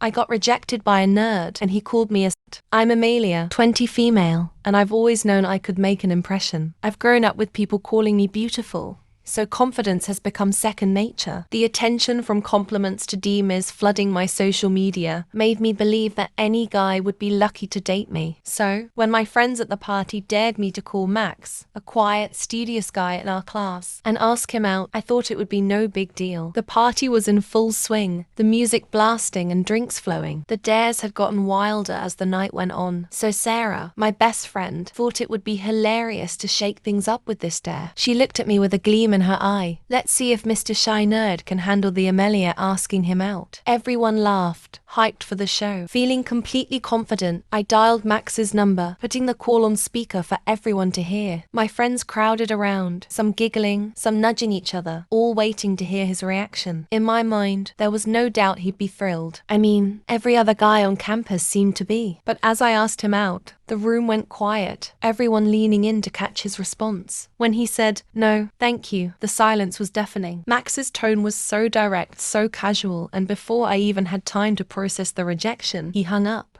I got rejected by a nerd and he called me a st. I'm Amelia, 20 female, and I've always known I could make an impression. I've grown up with people calling me beautiful, so confidence has become second nature. The attention from compliments to DMs flooding my social media made me believe that any guy would be lucky to date me. So, when my friends at the party dared me to call Max, a quiet, studious guy in our class, and ask him out, I thought it would be no big deal. The party was in full swing, the music blasting and drinks flowing. The dares had gotten wilder as the night went on, so Sarah, my best friend, thought it would be hilarious to shake things up with this dare. She looked at me with a gleam in her eye. Let's see if Mr. Shy Nerd can handle the Amelia asking him out. Everyone laughed, hyped for the show. Feeling completely confident, I dialed Max's number, putting the call on speaker for everyone to hear. My friends crowded around, some giggling, some nudging each other, all waiting to hear his reaction. In my mind, there was no doubt he'd be thrilled. I mean, every other guy on campus seemed to be. But as I asked him out, the room went quiet, everyone leaning in to catch his response. When he said, "No, thank you," the silence was deafening. Max's tone was so direct, so casual, and before I even had time to process the rejection, he hung up.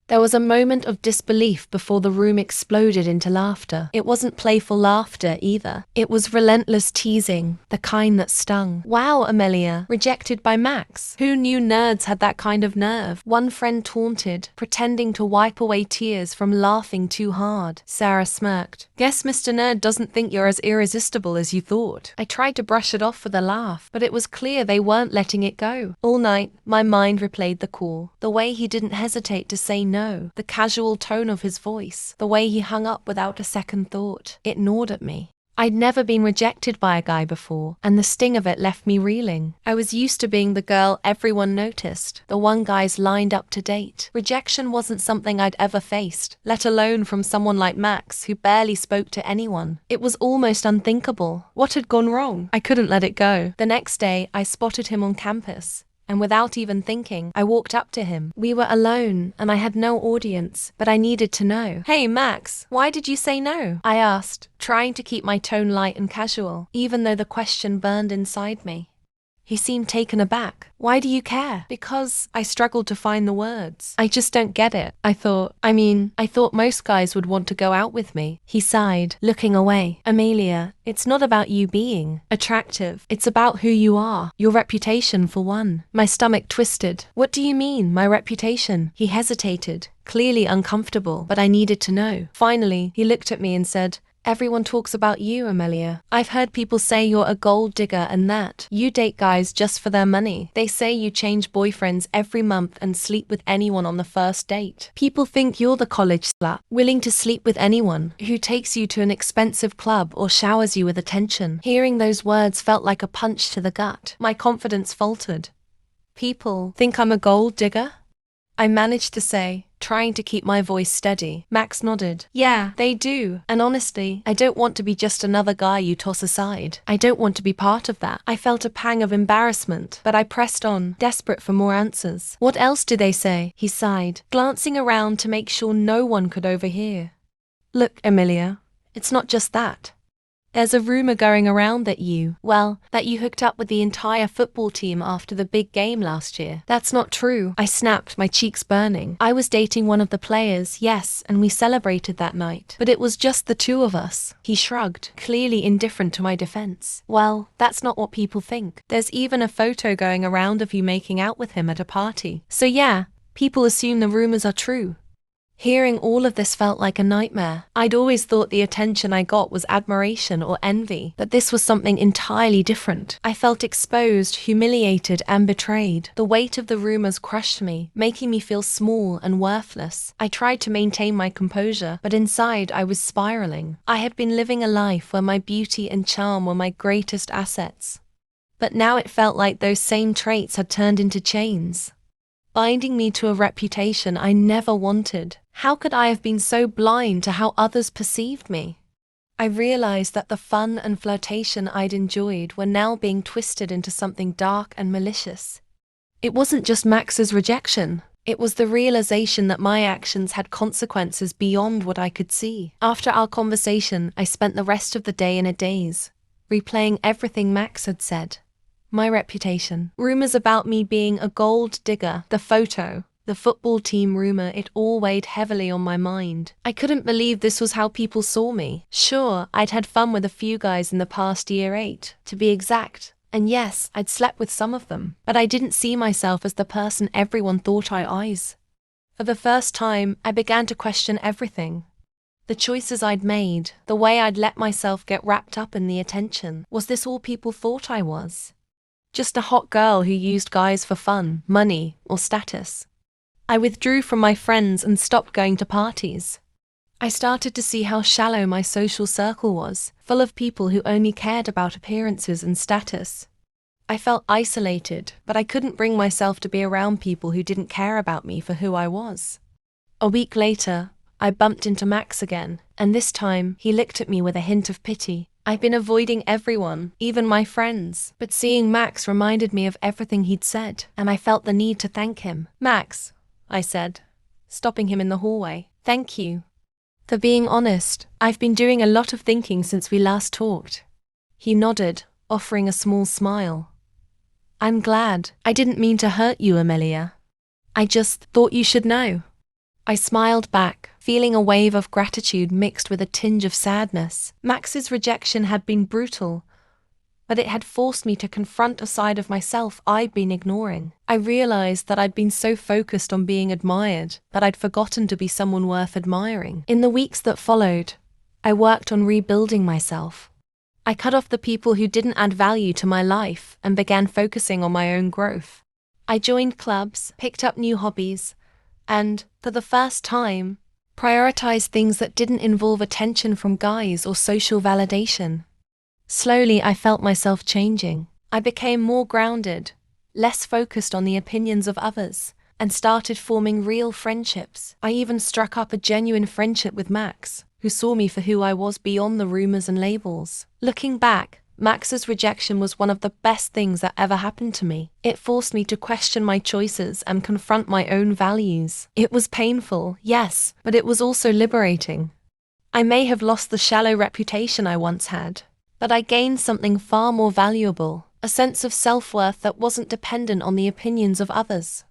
There was a moment of disbelief before the room exploded into laughter. It wasn't playful laughter either. It was relentless teasing, the kind that stung. Wow, Amelia, rejected by Max. Who knew nerds had that kind of nerve? One friend taunted, pretending to wipe away tears from laughing too hard. Sarah smirked. Guess Mr. Nerd doesn't think you're as irresistible as you thought. I tried to brush it off with a laugh, but it was clear they weren't letting it go. All night, my mind replayed the call. The way he didn't hesitate to say no. The casual tone of his voice, the way he hung up without a second thought. It gnawed at me. I'd never been rejected by a guy before, and the sting of it left me reeling. I was used to being the girl everyone noticed, the one guys lined up to date. Rejection wasn't something I'd ever faced, let alone from someone like Max, who barely spoke to anyone. It was almost unthinkable. What had gone wrong? I couldn't let it go. The next day, I spotted him on campus. And without even thinking, I walked up to him. We were alone, and I had no audience, but I needed to know. Hey, Max, why did you say no? I asked, trying to keep my tone light and casual, even though the question burned inside me. He seemed taken aback. Why do you care? Because I struggled to find the words. I just don't get it. I thought most guys would want to go out with me. He sighed, looking away. Amelia, it's not about you being attractive. It's about who you are. Your reputation, for one. My stomach twisted. What do you mean, my reputation? He hesitated, clearly uncomfortable, but I needed to know. Finally, he looked at me and said, Everyone talks about you, Amelia. I've heard people say you're a gold digger and that you date guys just for their money. They say you change boyfriends every month and sleep with anyone on the first date. People think you're the college slut, willing to sleep with anyone, who takes you to an expensive club or showers you with attention. Hearing those words felt like a punch to the gut. My confidence faltered. People think I'm a gold digger? I managed to say, trying to keep my voice steady. Max nodded. Yeah, they do. And honestly, I don't want to be just another guy you toss aside. I don't want to be part of that. I felt a pang of embarrassment, but I pressed on, desperate for more answers. What else do they say? He sighed, glancing around to make sure no one could overhear. Look, Amelia, it's not just that. There's a rumor going around that you hooked up with the entire football team after the big game last year. That's not true. I snapped, my cheeks burning. I was dating one of the players, yes, and we celebrated that night. But it was just the two of us. He shrugged, clearly indifferent to my defense. Well, that's not what people think. There's even a photo going around of you making out with him at a party. So yeah, people assume the rumors are true. Hearing all of this felt like a nightmare. I'd always thought the attention I got was admiration or envy, but this was something entirely different. I felt exposed, humiliated, and betrayed. The weight of the rumors crushed me, making me feel small and worthless. I tried to maintain my composure, but inside I was spiraling. I had been living a life where my beauty and charm were my greatest assets. But now it felt like those same traits had turned into chains, binding me to a reputation I never wanted. How could I have been so blind to how others perceived me? I realized that the fun and flirtation I'd enjoyed were now being twisted into something dark and malicious. It wasn't just Max's rejection. It was the realization that my actions had consequences beyond what I could see. After our conversation, I spent the rest of the day in a daze, replaying everything Max had said. My reputation. Rumors about me being a gold digger. The photo. The football team rumor, it all weighed heavily on my mind. I couldn't believe this was how people saw me. Sure, I'd had fun with a few guys in the past year 8, to be exact. And yes, I'd slept with some of them. But I didn't see myself as the person everyone thought I was. For the first time, I began to question everything. The choices I'd made, the way I'd let myself get wrapped up in the attention. Was this all people thought I was? Just a hot girl who used guys for fun, money, or status? I withdrew from my friends and stopped going to parties. I started to see how shallow my social circle was, full of people who only cared about appearances and status. I felt isolated, but I couldn't bring myself to be around people who didn't care about me for who I was. A week later, I bumped into Max again, and this time, he looked at me with a hint of pity. I'd been avoiding everyone, even my friends, but seeing Max reminded me of everything he'd said, and I felt the need to thank him. "Max," I said, stopping him in the hallway. "Thank you. For being honest, I've been doing a lot of thinking since we last talked." He nodded, offering a small smile. "I'm glad. I didn't mean to hurt you, Amelia. I just thought you should know." I smiled back, feeling a wave of gratitude mixed with a tinge of sadness. Max's rejection had been brutal, but it had forced me to confront a side of myself I'd been ignoring. I realized that I'd been so focused on being admired that I'd forgotten to be someone worth admiring. In the weeks that followed, I worked on rebuilding myself. I cut off the people who didn't add value to my life and began focusing on my own growth. I joined clubs, picked up new hobbies, and, for the first time, prioritized things that didn't involve attention from guys or social validation. Slowly, I felt myself changing. I became more grounded, less focused on the opinions of others, and started forming real friendships. I even struck up a genuine friendship with Max, who saw me for who I was beyond the rumors and labels. Looking back, Max's rejection was one of the best things that ever happened to me. It forced me to question my choices and confront my own values. It was painful, yes, but it was also liberating. I may have lost the shallow reputation I once had, but I gained something far more valuable, a sense of self-worth that wasn't dependent on the opinions of others.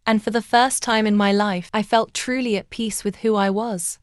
And for the first time in my life, I felt truly at peace with who I was.